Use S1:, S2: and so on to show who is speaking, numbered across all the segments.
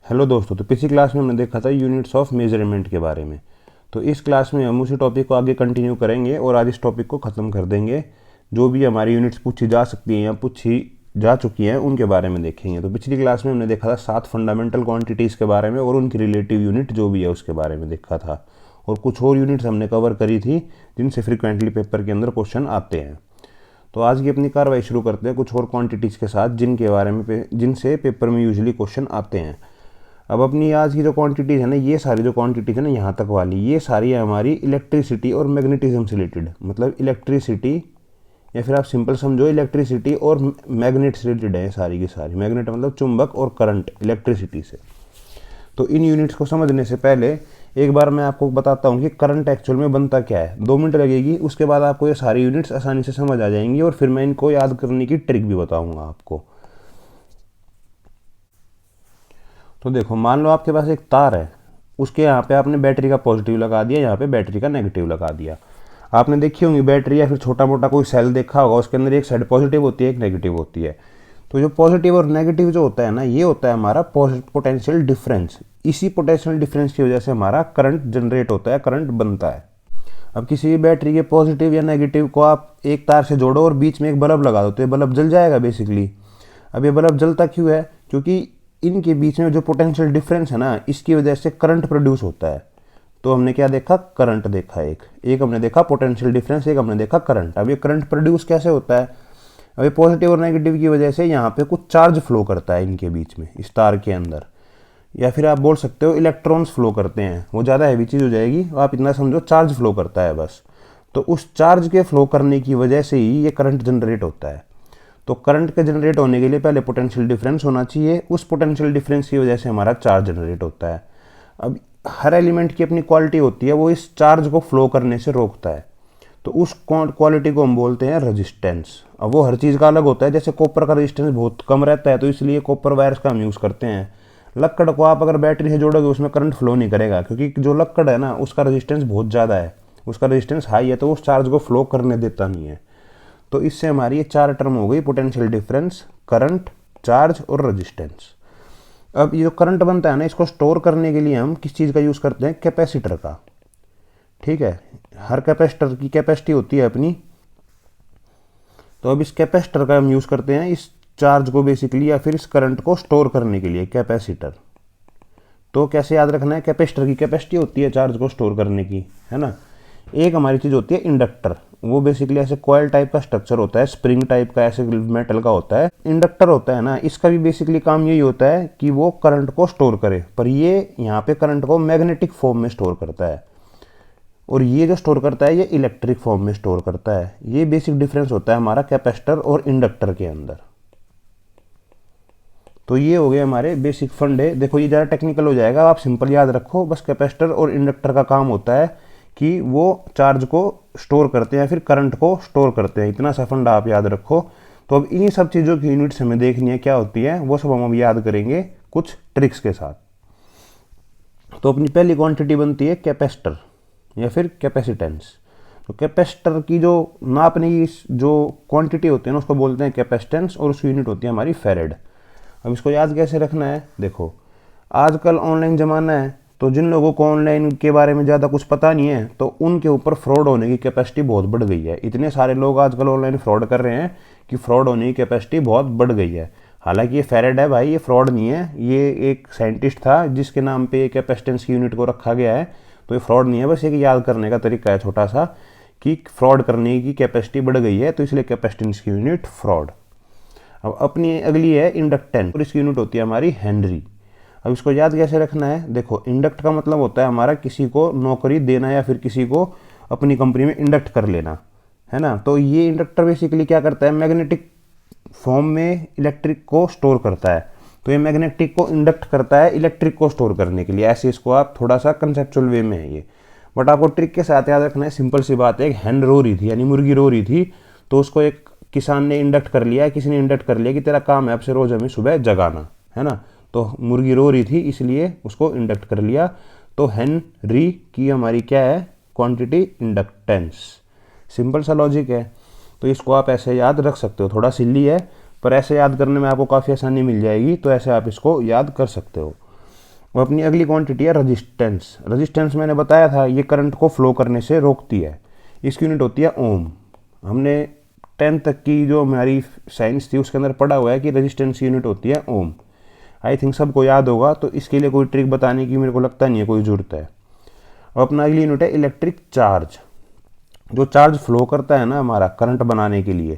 S1: Hello दोस्तों, तो पिछली क्लास में हमने देखा था यूनिट्स ऑफ मेजरमेंट के बारे में। तो इस क्लास में हम उसी टॉपिक को आगे कंटिन्यू करेंगे और आज इस टॉपिक को ख़त्म कर देंगे। जो भी हमारी यूनिट्स पूछी जा सकती हैं या पूछी जा चुकी हैं उनके बारे में देखेंगे। तो पिछली क्लास में हमने देखा था 7 फंडामेंटल क्वांटिटीज़ के बारे में और उनकी रिलेटिव यूनिट जो भी है उसके बारे में देखा था, और कुछ और यूनिट्स हमने कवर करी थी जिनसे फ्रिक्वेंटली पेपर के अंदर क्वेश्चन आते हैं। तो आज की अपनी कार्रवाई शुरू करते हैं कुछ और क्वांटिटीज़ के साथ जिनके बारे में जिनसे पेपर में यूजुअली क्वेश्चन आते हैं। अब अपनी आज की जो क्वांटिटीज़ है ना, ये सारी जो क्वांटिटीज़ है ना यहाँ तक वाली, ये सारी है हमारी इलेक्ट्रिसिटी और मैग्नेटिज्म से रिलेटेड। मतलब इलेक्ट्रिसिटी या फिर आप सिंपल समझो इलेक्ट्रिसिटी और मैग्नेट से रिलेटेड है सारी की सारी। मैग्नेट मतलब चुंबक और करंट इलेक्ट्रिसिटी से। तो इन यूनिट्स को समझने से पहले एक बार मैं आपको बताता हूँ कि करंट एक्चुअल में बनता क्या है। 2 मिनट लगेगी, उसके बाद आपको ये सारी यूनिट्स आसानी से समझ आ जाएंगी और फिर मैं इनको याद करने की ट्रिक भी बताऊँगा आपको। तो देखो, मान लो आपके पास एक तार है, उसके यहाँ पे आपने बैटरी का पॉजिटिव लगा दिया, यहाँ पे बैटरी का नेगेटिव लगा दिया। आपने देखी होंगी बैटरी या फिर छोटा मोटा कोई सेल देखा होगा, उसके अंदर एक साइड पॉजिटिव होती है, एक नेगेटिव होती है। तो जो पॉजिटिव और नेगेटिव जो होता है ना, ये होता है हमारा पोटेंशियल डिफरेंस। इसी पोटेंशियल डिफरेंस की वजह से हमारा करंट जनरेट होता है, करंट बनता है। अब किसी भी बैटरी के पॉजिटिव या नेगेटिव को आप एक तार से जोड़ो और बीच में एक बल्ब लगा दो तो ये बल्ब जल जाएगा बेसिकली। अब ये बल्ब जलता क्यों है? क्योंकि इनके बीच में जो पोटेंशियल डिफरेंस है ना, इसकी वजह से करंट प्रोड्यूस होता है। तो हमने क्या देखा? करंट देखा। एक हमने देखा पोटेंशियल डिफरेंस, एक हमने देखा करंट। अब ये करंट प्रोड्यूस कैसे होता है? अब ये पॉजिटिव और नेगेटिव की वजह से यहाँ पे कुछ चार्ज फ्लो करता है इनके बीच में, इस तार के अंदर, या फिर आप बोल सकते हो इलेक्ट्रॉन्स फ्लो करते हैं। वो ज़्यादा हैवी चीज़ हो जाएगी, आप इतना समझो चार्ज फ्लो करता है बस। तो उस चार्ज के फ्लो करने की वजह से ही ये करंट जनरेट होता है। तो करंट के जनरेट होने के लिए पहले पोटेंशियल डिफरेंस होना चाहिए, उस पोटेंशियल डिफरेंस की वजह से हमारा चार्ज जनरेट होता है। अब हर एलिमेंट की अपनी क्वालिटी होती है, वो इस चार्ज को फ्लो करने से रोकता है। तो उस क्वालिटी को हम बोलते हैं रेजिस्टेंस। अब वो हर चीज़ का अलग होता है। जैसे कॉपर का रेजिस्टेंस बहुत कम रहता है, तो इसलिए कॉपर वायर्स का हम यूज़ करते हैं। लक्कड़ को आप अगर बैटरी से जोड़ोगे उसमें करंट फ्लो नहीं करेगा, क्योंकि जो लक्कड़ है ना उसका रेजिस्टेंस बहुत ज़्यादा है, उसका रेजिस्टेंस हाई है, तो उस चार्ज को फ्लो करने देता नहीं है। तो इससे हमारी ये 4 टर्म हो गई: पोटेंशियल डिफरेंस, करंट, चार्ज और रेजिस्टेंस। अब ये जो करंट बनता है ना, इसको स्टोर करने के लिए हम किस चीज़ का यूज़ करते हैं? कैपेसिटर का। ठीक है, हर कैपेसिटर की कैपेसिटी होती है अपनी। तो अब इस कैपेसिटर का हम यूज़ करते हैं इस चार्ज को बेसिकली, या फिर इस करंट को स्टोर करने के लिए, कैपेसिटर। तो कैसे याद रखना है? कैपेसिटर की कैपेसिटी होती है चार्ज को स्टोर करने की, है ना। एक हमारी चीज़ होती है इंडक्टर। वो बेसिकली ऐसे कॉइल टाइप का स्ट्रक्चर होता है, स्प्रिंग टाइप का, ऐसे मेटल का होता है। इंडक्टर होता है ना, इसका भी बेसिकली काम यही होता है कि वो करंट को स्टोर करे, पर ये यहाँ पे करंट को मैग्नेटिक फॉर्म में स्टोर करता है, और ये जो स्टोर करता है ये इलेक्ट्रिक फॉर्म में स्टोर करता है। ये बेसिक डिफरेंस होता है हमारा कैपेसिटर और इंडक्टर के अंदर। तो ये हो गए हमारे बेसिक फंडे। देखो ये ज़्यादा टेक्निकल हो जाएगा, आप सिंपल याद रखो। बस कैपेसिटर और इंडक्टर का काम होता है कि वो चार्ज को स्टोर करते हैं या फिर करंट को स्टोर करते हैं। इतना सा फंडा आप याद रखो। तो अब इन्हीं सब चीज़ों की यूनिट्स हमें देखनी है क्या होती है, वो सब हम अब याद करेंगे कुछ ट्रिक्स के साथ। तो अपनी पहली क्वांटिटी बनती है कैपेसिटर या फिर कैपेसिटेंस। तो कैपेसिटर की जो नापने की जो क्वांटिटी होती है ना, उसको बोलते हैं कैपेसिटेंस, और उसकी यूनिट होती है हमारी फैरेड। अब इसको याद कैसे रखना है? देखो, आजकल ऑनलाइन ज़माना है, तो जिन लोगों को ऑनलाइन के बारे में ज़्यादा कुछ पता नहीं है, तो उनके ऊपर फ्रॉड होने की कैपेसिटी बहुत बढ़ गई है। इतने सारे लोग आजकल ऑनलाइन फ्रॉड कर रहे हैं कि फ्रॉड होने की कैपेसिटी बहुत बढ़ गई है। हालांकि ये फैरेड है भाई, ये फ्रॉड नहीं है। ये एक साइंटिस्ट था जिसके नाम पे कैपेसिटेंस की यूनिट को रखा गया है। तो ये फ्रॉड नहीं है, बस एक याद करने का तरीका है छोटा सा कि फ्रॉड करने की कैपेसिटी बढ़ गई है, तो इसलिए कैपेसिटेंस की यूनिट फ्रॉड। अब अपनी अगली है इंडक्टेंस, और इसकी यूनिट होती है हमारी हेनरी। अब इसको याद कैसे रखना है? देखो, इंडक्ट का मतलब होता है हमारा किसी को नौकरी देना या फिर किसी को अपनी कंपनी में इंडक्ट कर लेना, है ना। तो ये इंडक्टर बेसिकली क्या करता है? मैग्नेटिक फॉर्म में इलेक्ट्रिक को स्टोर करता है। तो ये मैग्नेटिक को इंडक्ट करता है इलेक्ट्रिक को स्टोर करने के लिए। ऐसे इसको आप थोड़ा सा कंसेप्चुअल वे में है ये, बट आपको ट्रिक के साथ याद रखना है। सिंपल सी बात है, एक हैन रो रही थी यानी मुर्गी रो रही थी, तो उसको एक किसान ने इंडक्ट कर लिया, किसी ने इंडक्ट कर लिया कि तेरा काम है अब से रोज हमें सुबह जगाना, है ना। तो मुर्गी रो रही थी इसलिए उसको इंडक्ट कर लिया। तो हेनरी की हमारी क्या है क्वांटिटी? इंडक्टेंस। सिंपल सा लॉजिक है, तो इसको आप ऐसे याद रख सकते हो। थोड़ा सिल्ली है, पर ऐसे याद करने में आपको काफ़ी आसानी मिल जाएगी, तो ऐसे आप इसको याद कर सकते हो। वो अपनी अगली क्वांटिटी है रेजिस्टेंस। रेजिस्टेंस मैंने बताया था ये करंट को फ्लो करने से रोकती है। इसकी यूनिट होती है ओम। हमने 10 तक की जो हमारी साइंस थी उसके अंदर पढ़ा हुआ है कि रेजिस्टेंस की यूनिट होती है ओम। आई थिंक सबको याद होगा, तो इसके लिए कोई ट्रिक बताने की मेरे को लगता नहीं है कोई ज़रूरत है। और अपना अगली यूनिट है इलेक्ट्रिक चार्ज। जो चार्ज फ्लो करता है ना हमारा करंट बनाने के लिए,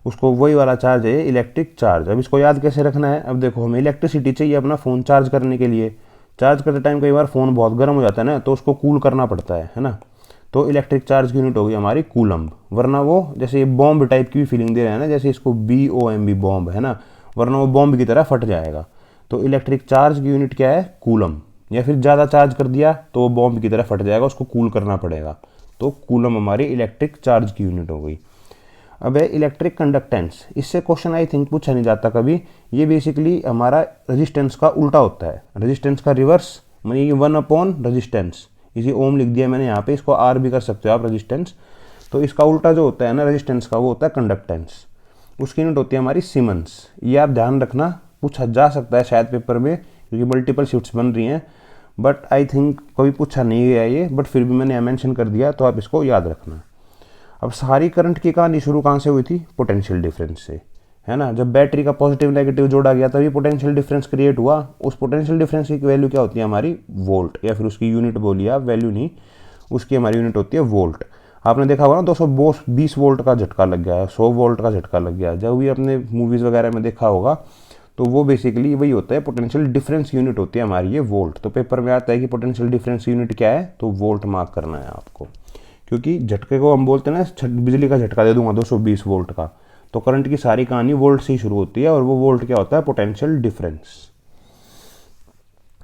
S1: उसको वही वाला चार्ज है इलेक्ट्रिक चार्ज। अब इसको याद कैसे रखना है, अब देखो हमें इलेक्ट्रिसिटी चाहिए अपना फ़ोन चार्ज करने के लिए। चार्ज करते टाइम कई बार फ़ोन बहुत गर्म हो जाता है ना, तो उसको कूल करना पड़ता है ना। तो इलेक्ट्रिक चार्ज की यूनिट होगी हमारी कूलम्ब। वरना वो जैसे ये बॉम्ब टाइप की भी फीलिंग दे रहा है ना, जैसे इसको BOMB बॉम्ब है ना, वरना वो बॉम्ब की तरह फट जाएगा। तो इलेक्ट्रिक चार्ज की यूनिट क्या है, कूलम। या फिर ज़्यादा चार्ज कर दिया तो वो बॉम्ब की तरह फट जाएगा, उसको कूल करना पड़ेगा। तो कूलम हमारी इलेक्ट्रिक चार्ज की यूनिट हो गई। अब है इलेक्ट्रिक कंडक्टेंस। इससे क्वेश्चन आई थिंक पूछा नहीं जाता कभी। ये बेसिकली हमारा रेजिस्टेंस का उल्टा होता है। रेजिस्टेंस का रिवर्स मानी कि 1 रेजिस्टेंस। इसी ओम लिख दिया मैंने यहाँ पे, इसको R भी कर सकते हो आप रेजिस्टेंस। तो इसका उल्टा जो होता है ना रेजिस्टेंस का, वो होता है कंडक्टेंस। उसकी यूनिट होती है हमारी सीमेंस। ये आप ध्यान रखना, पूछा जा सकता है शायद पेपर में, क्योंकि मल्टीपल शिफ्ट्स बन रही हैं। बट आई थिंक कभी पूछा नहीं गया ये, बट फिर भी मैंने मेंशन कर दिया, तो आप इसको याद रखना। अब सारी करंट की कहानी शुरू कहाँ से हुई थी, पोटेंशियल डिफरेंस से, है ना। जब बैटरी का पॉजिटिव नेगेटिव जोड़ा गया तभी पोटेंशियल डिफरेंस क्रिएट हुआ। उस पोटेंशियल डिफरेंस की वैल्यू क्या होती है हमारी, वोल्ट, या फिर उसकी यूनिट बोलिए आप, वैल्यू नहीं, उसकी हमारी यूनिट होती है वोल्ट। आपने देखा होगा ना 220 वोल्ट का झटका लग गया, 100 वोल्ट का झटका लग गया, जब भी आपने मूवीज़ वगैरह में देखा होगा, तो वो बेसिकली वही होता है, पोटेंशियल डिफरेंस यूनिट होती है हमारी ये वोल्ट। तो पेपर में आता है कि पोटेंशियल डिफरेंस यूनिट क्या है, तो वोल्ट मार्क करना है आपको। क्योंकि झटके को हम बोलते हैं ना, बिजली का झटका दे दूंगा 220 वोल्ट का, तो करंट की सारी कहानी वोल्ट से ही शुरू होती है। और वो वोल्ट क्या होता है, पोटेंशियल डिफरेंस।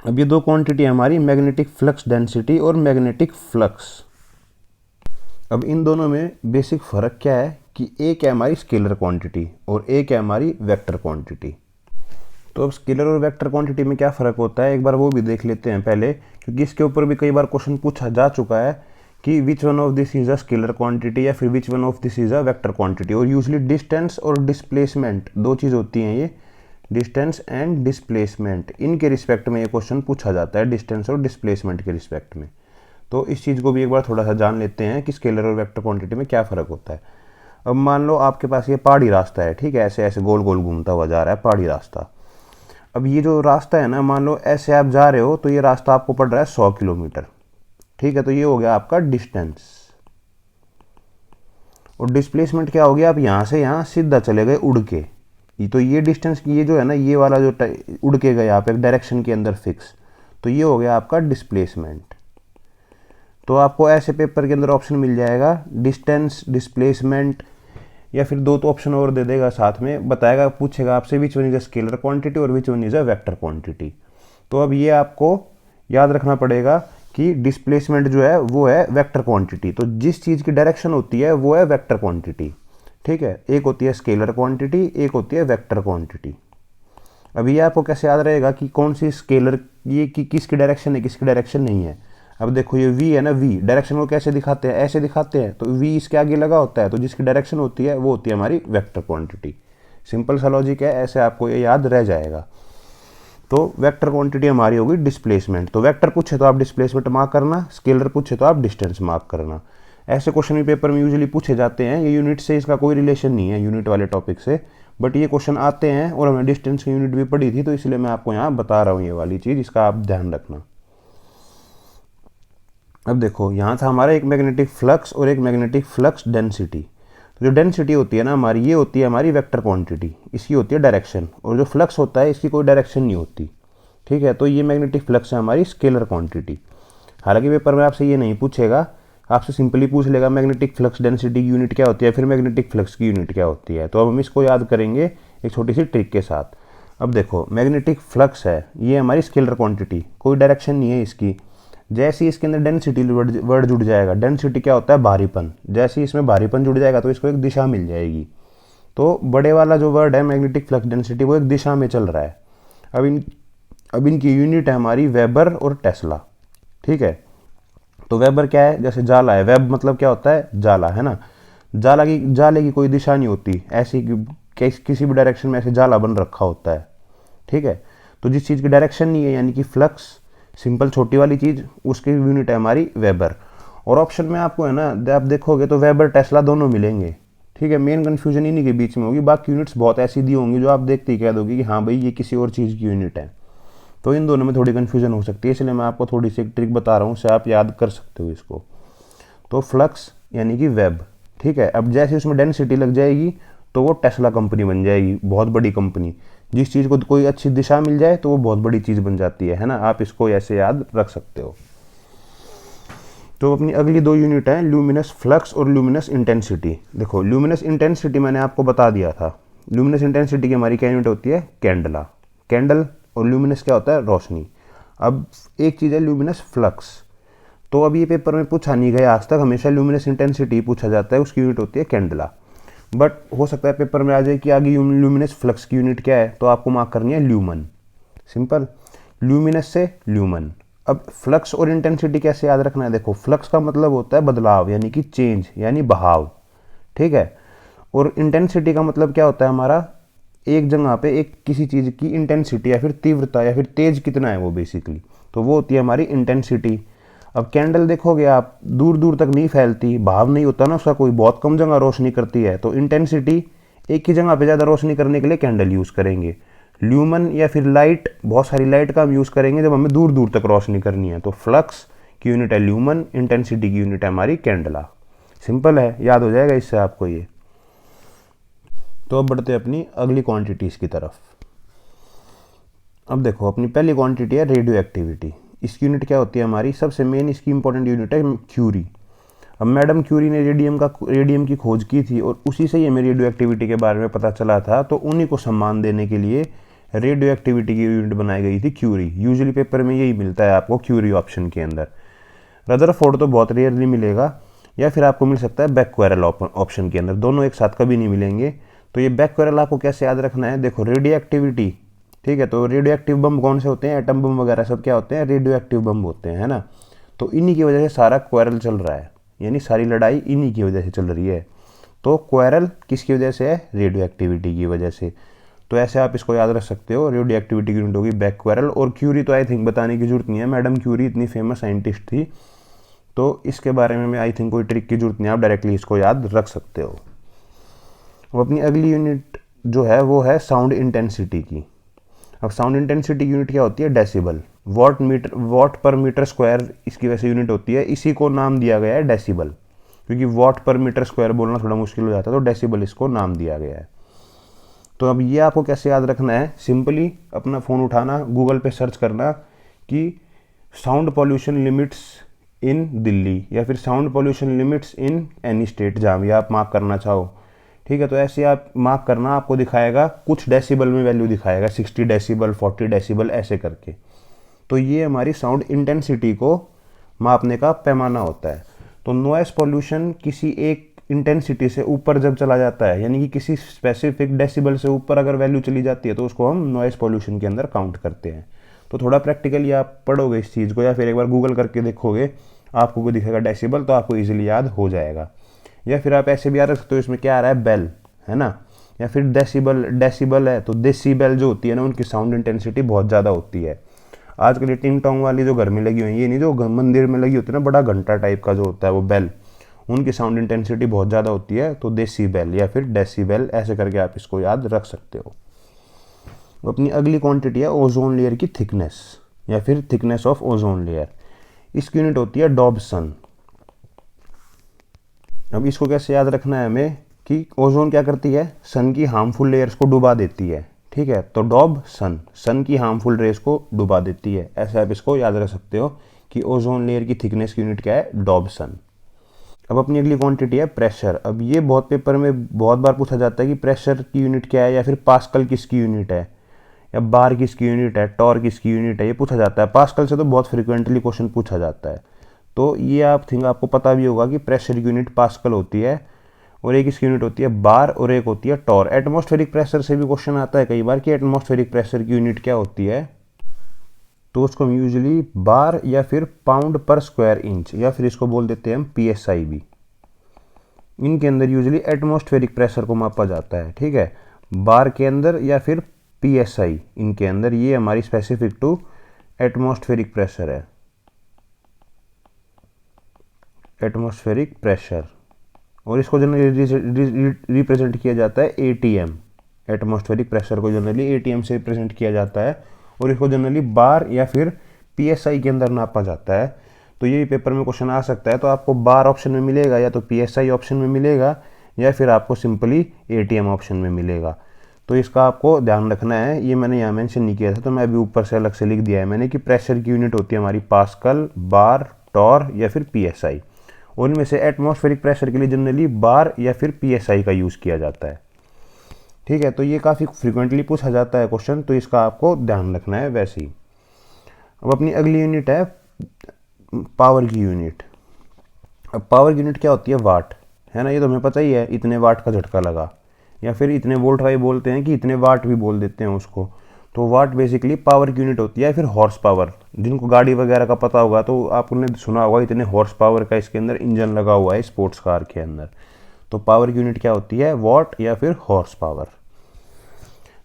S1: अब ये दो क्वांटिटी है हमारी, मैग्नेटिक फ्लक्स डेंसिटी और मैग्नेटिक फ्लक्स। अब इन दोनों में बेसिक फ़र्क क्या है कि एक है हमारी स्केलर क्वांटिटी और एक है हमारी वेक्टर क्वांटिटी। तो अब स्केलर और वेक्टर क्वांटिटी में क्या फ़र्क होता है, एक बार वो भी देख लेते हैं पहले, क्योंकि इसके ऊपर भी कई बार क्वेश्चन पूछा जा चुका है कि which one of this is a scalar quantity या फिर which one of this is a vector quantity. और यूजली डिस्टेंस और डिस्प्लेसमेंट दो चीज़ होती हैं, ये डिस्टेंस एंड डिस्प्लेसमेंट, इनके रिस्पेक्ट में ये क्वेश्चन पूछा जाता है, डिस्टेंस और डिस्प्लेसमेंट के रिस्पेक्ट में। तो इस चीज़ को भी एक बार थोड़ा सा जान लेते हैं कि स्केलर और वेक्टर क्वांटिटी में क्या फ़र्क होता है। अब मान लो आपके पास ये पहाड़ी रास्ता है, ठीक है, ऐसे ऐसे गोल गोल घूमता हुआ जा रहा है पहाड़ी रास्ता। अब ये जो रास्ता है ना, मान लो ऐसे आप जा रहे हो, तो ये रास्ता आपको पड़ रहा है 100 किलोमीटर, ठीक है, तो ये हो गया आपका डिस्टेंस। और डिस्प्लेसमेंट क्या हो गया, आप यहाँ से यहाँ सीधा चले गए उड़ के, तो ये डिस्टेंस की ये जो है ना, ये वाला जो उड़ के गए आप एक डायरेक्शन के अंदर फिक्स, तो ये हो गया आपका डिस्प्लेसमेंट। तो आपको ऐसे पेपर के अंदर ऑप्शन मिल जाएगा डिस्टेंस, डिस्प्लेसमेंट, या फिर दो तो ऑप्शन और दे देगा साथ में, बताएगा, पूछेगा आपसे which one is a scalar quantity और which one is a vector quantity. तो अब ये आपको याद रखना पड़ेगा कि डिस्प्लेसमेंट जो है वो है वेक्टर क्वांटिटी। तो जिस चीज़ की डायरेक्शन होती है वो है वेक्टर क्वांटिटी, ठीक है। एक होती है स्केलर क्वांटिटी, एक होती है वेक्टर क्वांटिटी। अब ये आपको कैसे याद रहेगा कि कौन सी स्केलर, ये कि किसकी डायरेक्शन है किसकी डायरेक्शन नहीं है। अब देखो ये v है ना, v डायरेक्शन को कैसे दिखाते हैं, ऐसे दिखाते हैं, तो v इसके आगे लगा होता है, तो जिसकी डायरेक्शन होती है वो होती है हमारी वेक्टर क्वांटिटी। सिंपल सा लॉजिक है, ऐसे आपको ये याद रह जाएगा। तो वेक्टर क्वांटिटी हमारी होगी डिस्प्लेसमेंट। तो वेक्टर पूछे तो आप डिस्प्लेसमेंट मार्क करना, स्केलर पूछे तो आप डिस्टेंस मार्क करना। ऐसे क्वेश्चन भी पेपर में यूजुअली पूछे जाते हैं। ये यूनिट से इसका कोई रिलेशन नहीं है, यूनिट वाले टॉपिक से, बट ये क्वेश्चन आते हैं और हमें डिस्टेंस की यूनिट भी पड़ी थी, तो इसलिए मैं आपको यहाँ बता रहा हूँ ये वाली चीज़, इसका आप ध्यान रखना। अब देखो यहाँ था हमारा एक मैग्नेटिक फ्लक्स और एक मैग्नेटिक फ्लक्स डेंसिटी। तो जो डेंसिटी होती है ना हमारी, ये होती है हमारी वेक्टर क्वांटिटी, इसकी होती है डायरेक्शन, और जो फ्लक्स होता है इसकी कोई डायरेक्शन नहीं होती, ठीक है। तो ये मैग्नेटिक फ्लक्स है हमारी स्केलर क्वांटिटी। हालांकि पेपर में आपसे ये नहीं पूछेगा, आपसे सिंपली पूछ लेगा मैग्नेटिक फ्लक्स डेंसिटी की यूनिट क्या होती है, फिर मैग्नेटिक फ्लक्स की यूनिट क्या होती है। तो अब हम इसको याद करेंगे एक छोटी सी ट्रिक के साथ। अब देखो मैग्नेटिक फ्लक्स है, ये हमारी स्केलर क्वांटिटी, कोई डायरेक्शन नहीं है इसकी। जैसे ही इसके अंदर डेंसिटी वर्ड जुड़ जाएगा, डेंसिटी क्या होता है, भारीपन, जैसे ही इसमें भारीपन जुड़ जाएगा तो इसको एक दिशा मिल जाएगी। तो बड़े वाला जो वर्ड है मैग्नेटिक फ्लक्स डेंसिटी, वो एक दिशा में चल रहा है। अब इनकी यूनिट है हमारी वेबर और टेस्ला, ठीक है। तो वेबर क्या है, जैसे जाला है, वेब मतलब क्या होता है, जाला, है ना। जाले की कोई दिशा नहीं होती, ऐसी किसी भी डायरेक्शन में ऐसे जाला बन रखा होता है, ठीक है। तो जिस चीज़ की डायरेक्शन नहीं है यानी कि फ्लक्स, सिंपल छोटी वाली चीज़, उसकी यूनिट है हमारी वेबर। और ऑप्शन में आपको है ना, आप देखोगे तो वेबर टेस्ला दोनों मिलेंगे, ठीक है। मेन कन्फ्यूजन इन्हीं के बीच में होगी, बाकी यूनिट्स बहुत ऐसी दी होंगी जो आप देखते ही कह दोगे कि हाँ भाई ये किसी और चीज़ की यूनिट है। तो इन दोनों में थोड़ी कन्फ्यूजन हो सकती है, इसलिए मैं आपको थोड़ी सी एक ट्रिक बता रहा हूँ, उससे आप याद कर सकते हो इसको। तो फ्लक्स यानी कि वेब, ठीक है। अब जैसे उसमें डेंसिटी लग जाएगी तो वो टेस्ला कंपनी बन जाएगी, बहुत बड़ी कंपनी। जिस चीज़ को कोई अच्छी दिशा मिल जाए तो वो बहुत बड़ी चीज़ बन जाती है ना। आप इसको ऐसे याद रख सकते हो। तो अपनी अगली दो यूनिट है ल्यूमिनस फ्लक्स और ल्यूमिनस इंटेंसिटी। देखो ल्यूमिनस इंटेंसिटी मैंने आपको बता दिया था। ल्यूमिनस इंटेंसिटी की हमारी क्या यूनिट होती है, कैंडला। कैंडल और ल्यूमिनस क्या होता है, रोशनी। अब एक चीज़ है ल्यूमिनस फ्लक्स, तो अब ये पेपर में पूछा नहीं गया आज तक, हमेशा ल्यूमिनस इंटेंसिटी पूछा जाता है, उसकी यूनिट होती है कैंडला। बट हो सकता है पेपर में आ जाए कि आगे ल्यूमिनस फ्लक्स की यूनिट क्या है, तो आपको मार्क करनी है ल्यूमन। सिंपल, ल्यूमिनस से ल्यूमन। अब फ्लक्स और इंटेंसिटी कैसे याद रखना है, देखो फ्लक्स का मतलब होता है बदलाव यानी कि चेंज यानी बहाव, ठीक है। और इंटेंसिटी का मतलब क्या होता है हमारा, एक जगह पे एक किसी चीज़ की इंटेंसिटी या फिर तीव्रता या फिर तेज कितना है वो बेसिकली, तो वो होती है हमारी इंटेंसिटी। अब कैंडल देखोगे आप, दूर दूर तक नहीं फैलती, भाव नहीं होता ना उसका कोई, बहुत कम जगह रोशनी करती है, तो इंटेंसिटी एक ही जगह पे ज़्यादा रोशनी करने के लिए कैंडल यूज़ करेंगे। ल्यूमन या फिर लाइट, बहुत सारी लाइट का हम यूज़ करेंगे जब हमें दूर दूर तक रोशनी करनी है। तो फ्लक्स की यूनिट है ल्यूमन, इंटेंसिटी की यूनिट है हमारी कैंडला। सिंपल है, याद हो जाएगा इससे आपको ये। तो अब बढ़ते हैं अपनी अगली क्वांटिटीज़ की तरफ। अब देखो अपनी पहली क्वांटिटी है रेडियो एक्टिविटी। इसकी यूनिट क्या होती है हमारी, सबसे मेन इसकी इंपॉर्टेंट यूनिट है क्यूरी। अब मैडम क्यूरी ने रेडियम की खोज की थी और उसी से ही हमें रेडियो एक्टिविटी के बारे में पता चला था, तो उन्हीं को सम्मान देने के लिए रेडियो एक्टिविटी की यूनिट बनाई गई थी क्यूरी। यूजुअली पेपर में यही मिलता है आपको क्यूरी ऑप्शन के अंदर। रदरफोर्ड तो बहुत रेयरली मिलेगा, या फिर आपको मिल सकता है बैक्वेरल ऑप्शन के अंदर, दोनों एक साथ कभी नहीं मिलेंगे। तो ये बैक्वेरल आपको कैसे याद रखना है, देखो रेडियो एक्टिविटी, ठीक है। तो रेडियो एक्टिव बम कौन से होते हैं, एटम बम वगैरह सब क्या होते हैं, रेडियो एक्टिव बम होते हैं, है ना। तो इन्हीं की वजह से सारा क्वेरल चल रहा है, यानी सारी लड़ाई इन्हीं की वजह से चल रही है। तो क्वेरल किसकी वजह से है, रेडियो एक्टिविटी की वजह से। तो ऐसे आप इसको याद रख सकते हो, रेडियो एक्टिविटी की यूनिट होगी बैक्वेरल। और क्यूरी तो आई थिंक बताने की जरूरत नहीं है, मैडम क्यूरी इतनी फेमस साइंटिस्ट थी, तो इसके बारे में आई थिंक कोई ट्रिक की जरूरत नहीं है, आप डायरेक्टली इसको याद रख सकते हो। अब अपनी अगली यूनिट जो है वो है साउंड इंटेंसिटी की। अब साउंड इंटेंसिटी यूनिट क्या होती है, डेसिबल। वॉट पर मीटर स्क्वायर इसकी वैसे यूनिट होती है, इसी को नाम दिया गया है डेसिबल, क्योंकि वॉट पर मीटर स्क्वायर बोलना थोड़ा मुश्किल हो जाता है, तो डेसिबल इसको नाम दिया गया है। तो अब ये आपको कैसे याद रखना है, सिंपली अपना फ़ोन उठाना, गूगल पे सर्च करना कि साउंड पॉल्यूशन लिमिट्स इन दिल्ली, या फिर sound pollution limits in any state, जहाँ भी आप मार्क करना चाहो, ठीक है। तो ऐसे आप मार्क करना, आपको दिखाएगा कुछ डेसिबल में वैल्यू दिखाएगा, 60 डेसिबल 40 डेसिबल ऐसे करके। तो ये हमारी साउंड इंटेंसिटी को मापने का पैमाना होता है। तो नॉइस पॉल्यूशन किसी एक इंटेंसिटी से ऊपर जब चला जाता है, यानी कि किसी स्पेसिफिक डेसिबल से ऊपर अगर वैल्यू चली जाती है, तो उसको हम नॉइस पॉल्यूशन के अंदर काउंट करते हैं। तो थोड़ा प्रैक्टिकली आप पढ़ोगे इस चीज़ को, या फिर एक बार गूगल करके देखोगे, आपको कोई दिखेगा डेसिबल, तो आपको ईजिली याद हो जाएगा। या फिर आप ऐसे भी याद रख सकते हो, इसमें क्या आ रहा है, बेल, है ना। या फिर डेसिबल है, तो डेसिबल जो होती है ना, उनकी साउंड इंटेंसिटी बहुत ज़्यादा होती है। आजकल ये टिंग टोंग वाली जो घर में लगी हुई है, ये नहीं जो मंदिर में लगी होती है ना, बड़ा घंटा टाइप का जो होता है वो बेल, उनकी साउंड इंटेंसिटी बहुत ज़्यादा होती है। तो डेसिबल या फिर डेसिबल ऐसे करके आप इसको याद रख सकते हो। अपनी अगली क्वांटिटी है ओजोन लेयर की थिकनेस, या फिर थिकनेस ऑफ ओजोन लेयर। इसकी यूनिट होती है डॉबसन। अब इसको कैसे याद रखना है हमें कि ओजोन क्या करती है, सन की हार्मफुल लेयर्स को डुबा देती है, ठीक है। तो डॉब सन की हार्मफुल रेस को डुबा देती है, ऐसे आप इसको याद रख सकते हो कि ओजोन लेयर की थिकनेस की यूनिट क्या है, डॉबसन। अब अपनी अगली क्वांटिटी है प्रेशर। अब ये बहुत पेपर में बहुत बार पूछा जाता है कि प्रेशर की यूनिट क्या है, या फिर पास्कल किसकी यूनिट है, या बार किसकी यूनिट है, टॉर किसकी यूनिट है, ये पूछा जाता है। पास्कल से तो बहुत फ्रिक्वेंटली क्वेश्चन पूछा जाता है, तो ये आपको पता भी होगा कि प्रेशर की यूनिट पास्कल होती है, और एक इसकी यूनिट होती है बार, और एक होती है टॉर। एटमॉस्फेरिक प्रेशर से भी क्वेश्चन आता है कई बार कि एटमॉस्फेरिक प्रेशर की यूनिट क्या होती है, तो उसको हम यूजुअली बार या फिर पाउंड पर स्क्वायर इंच, या फिर इसको बोल देते हैं हम PSI भी। इनके अंदर यूजुअली एटमॉस्फेरिक प्रेशर को मापा जाता है, ठीक है, बार के अंदर या फिर PSI इनके अंदर। ये हमारी स्पेसिफिक टू एटमॉस्फेरिक प्रेशर है, एटमॉस्फेरिक प्रेशर, और इसको जनरली रिप्रेजेंट किया जाता है एटीएम। एटमॉस्फेरिक प्रेशर को जनरली एटीएम से रिप्रेजेंट किया जाता है, और इसको जनरली बार या फिर पीएसआई के अंदर नापा जाता है। तो ये पेपर में क्वेश्चन आ सकता है, तो आपको बार ऑप्शन में मिलेगा, या तो पीएसआई ऑप्शन में मिलेगा, या फिर आपको सिंपली एटीएम ऑप्शन में मिलेगा। तो इसका आपको ध्यान रखना है। ये मैंने यहाँ मेंशन नहीं किया था, तो मैं अभी ऊपर से अलग से लिख दिया है मैंने कि प्रेशर की यूनिट होती है हमारी पास्कल, बार, टॉर या फिर पीएसआई। और इनमें से एटमॉस्फेरिक प्रेशर के लिए जनरली बार या फिर पीएसआई का यूज़ किया जाता है। ठीक है, तो ये काफ़ी फ्रिक्वेंटली पूछा जाता है क्वेश्चन, तो इसका आपको ध्यान रखना है वैसे ही। अब अपनी अगली यूनिट है पावर की यूनिट। अब पावर की यूनिट क्या होती है? वाट, है ना। ये तो हमें पता ही है, इतने वाट का झटका लगा, या फिर इतने वोल्ट का ही बोलते हैं कि इतने वाट भी बोल देते हैं उसको। तो वाट बेसिकली पावर की यूनिट होती है, फिर हॉर्स पावर। जिनको गाड़ी वगैरह का पता होगा तो आपने सुना होगा इतने हॉर्स पावर का इसके अंदर इंजन लगा हुआ है स्पोर्ट्स कार के अंदर। तो पावर की यूनिट क्या होती है? वॉट या फिर हॉर्स पावर।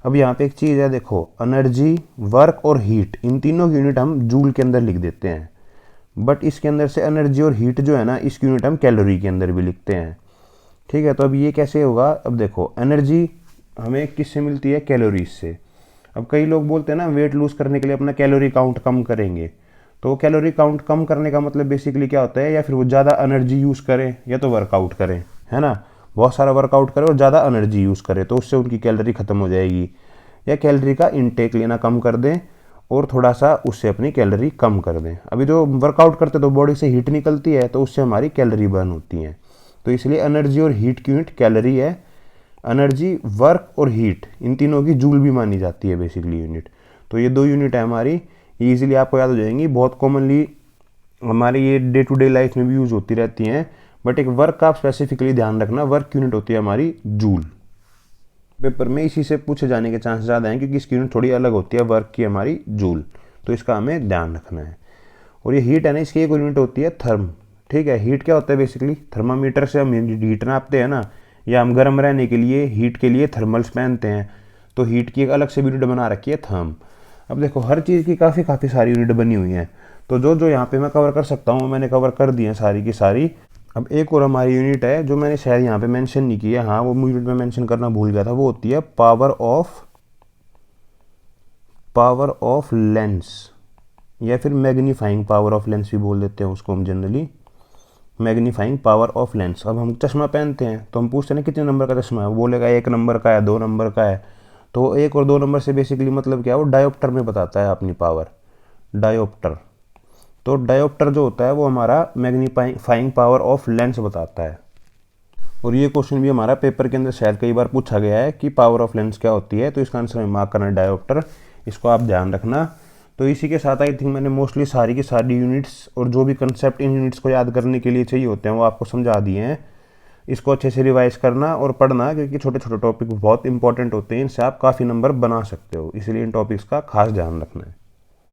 S1: अब यहाँ पे एक चीज़ है, देखो, एनर्जी, वर्क और हीट, इन तीनों की यूनिट हम जूल के अंदर लिख देते हैं, बट इसके अंदर से एनर्जी और हीट जो है ना, इसकी यूनिट हम कैलोरी के अंदर भी लिखते हैं। ठीक है, तो अब ये कैसे होगा? अब देखो, एनर्जी हमें किससे मिलती है? कैलोरीज से। अब कई लोग बोलते हैं ना वेट लूज करने के लिए अपना कैलोरी काउंट कम करेंगे, तो कैलोरी काउंट कम करने का मतलब बेसिकली क्या होता है? या फिर वो ज़्यादा एनर्जी यूज़ करें या तो वर्कआउट करें, है ना, बहुत सारा वर्कआउट करें और ज़्यादा एनर्जी यूज़ करें, तो उससे उनकी कैलोरी ख़त्म हो जाएगी। या कैलोरी का इनटेक लेना कम कर दें और थोड़ा सा उससे अपनी कैलोरी कम कर दें। अभी जो वर्कआउट करते तो बॉडी से हीट निकलती है, तो उससे हमारी कैलोरी बर्न होती है। तो इसलिए एनर्जी और हीट की यूनिट कैलोरी है। एनर्जी, वर्क और हीट, इन तीनों की जूल भी मानी जाती है बेसिकली यूनिट। तो ये दो यूनिट है हमारी, ये इजीली आपको याद हो जाएंगी, बहुत कॉमनली हमारी ये डे टू डे लाइफ में भी यूज़ होती रहती हैं। बट एक वर्क का आप स्पेसिफिकली ध्यान रखना, वर्क यूनिट होती है हमारी जूल। पेपर में इसी से पूछे जाने के चांस ज़्यादा हैं, क्योंकि इसकी यूनिट थोड़ी अलग होती है, वर्क की हमारी जूल, तो इसका हमें ध्यान रखना है। और ये हीट है ना, इसकी एक यूनिट होती है थर्म। ठीक है, हीट क्या होता है? बेसिकली थर्मामीटर से हम हीट नापते हैं ना, या हम गर्म रहने के लिए हीट के लिए थर्मल्स पहनते हैं, तो हीट की एक अलग से यूनिट बना रखी है थर्म। अब देखो, हर चीज़ की काफ़ी सारी यूनिट बनी हुई हैं, तो जो जो यहाँ पे मैं कवर कर सकता हूँ मैंने कवर कर दी है सारी की सारी। अब एक और हमारी यूनिट है जो मैंने शायद यहाँ पे मेंशन नहीं की है, हाँ वो यूनिट में मेंशन करना भूल गया था, वो होती है पावर ऑफ लेंस, या फिर मैग्नीफाइंग पावर ऑफ लेंस भी बोल देते हैं उसको हम generally, magnifying power of lens. अब हम चश्मा पहनते हैं तो हम पूछते हैं कितने नंबर का चश्मा है, वो बोलेगा 1 नंबर का है, 2 नंबर का है। तो 1 और 2 नंबर से बेसिकली मतलब क्या है? वो डायोप्टर में बताता है अपनी पावर, डायोप्टर। तो डायोप्टर जो होता है वो हमारा मैग्नीफाइंग पावर ऑफ लेंस बताता है। और ये क्वेश्चन भी हमारा पेपर के अंदर शायद कई बार पूछा गया है कि पावर ऑफ लेंस क्या होती है, तो इसका आंसर हमें मार्क करना है डायोप्टर, इसको आप ध्यान रखना। तो इसी के साथ आई थिंक मैंने मोस्टली सारी की सारी यूनिट्स और जो भी कंसेप्ट इन यूनिट्स को याद करने के लिए चाहिए होते हैं वो आपको समझा दिए हैं। इसको अच्छे से रिवाइज करना और पढ़ना, क्योंकि छोटे छोटे टॉपिक बहुत इंपॉर्टेंट होते हैं, इनसे आप काफ़ी नंबर बना सकते हो, इसलिए इन टॉपिक्स का खास ध्यान रखना है।